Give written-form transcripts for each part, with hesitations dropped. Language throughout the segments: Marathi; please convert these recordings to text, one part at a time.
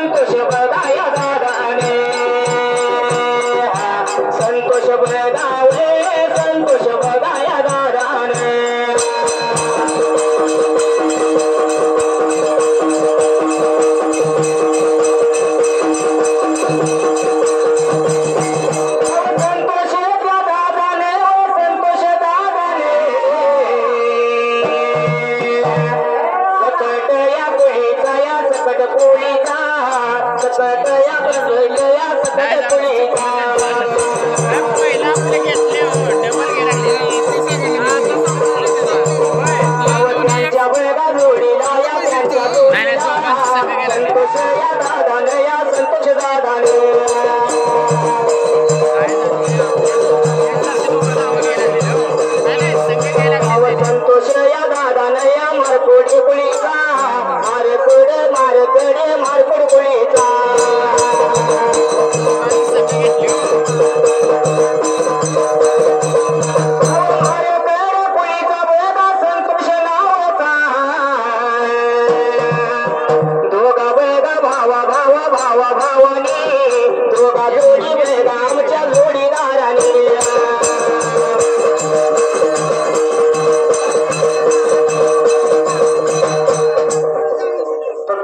संतोष बघाया दादाने संतोष बघावे संतोष बघाया दादाने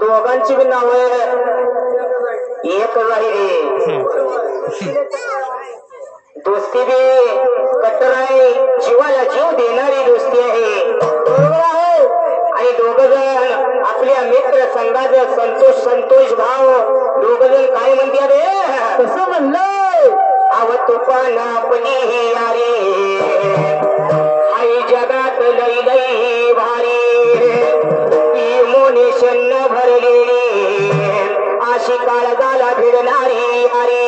दोघांची भी नाव एक दोस्ती भी कट्टर आहे जीवाला जीव देणारी दोस्ती आहे बरोबर आहे आणि दोघ जण आपल्या मित्र संघाचा संतोष भाव दोघ जण काय म्हणते रे कसं म्हणलं आव तुफान आपली ही यारी आई जगात लई लई भारी इमोनेशन भरलेली अशी काळजाला भिडणारी अरे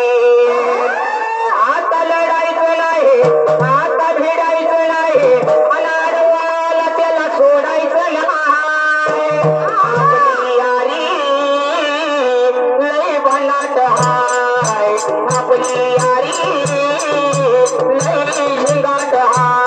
आता लढायचं नाही आता भिडायचं नाही अनाडवाला त्याला सोडायचं नाही आपली यारी लई भन्नाट हाय आपली यारी लई झिंगाट हाय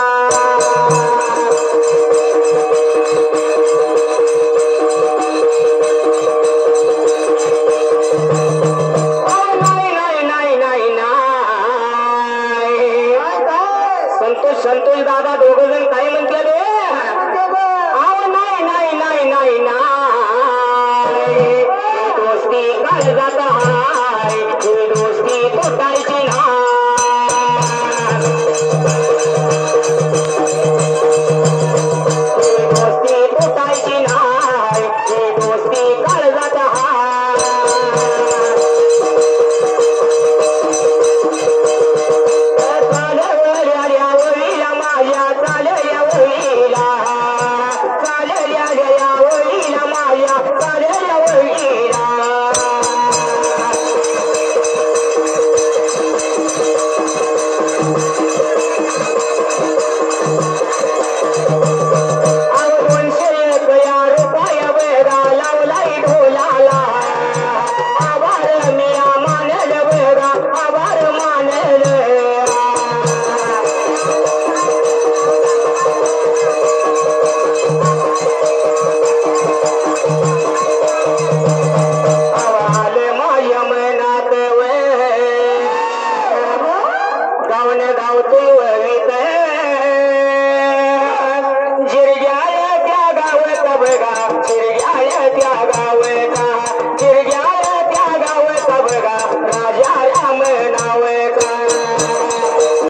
संतोष दादा दोघ जण काय म्हणते नाही दोस्ती काय जात हाय दोस्ती तुटायची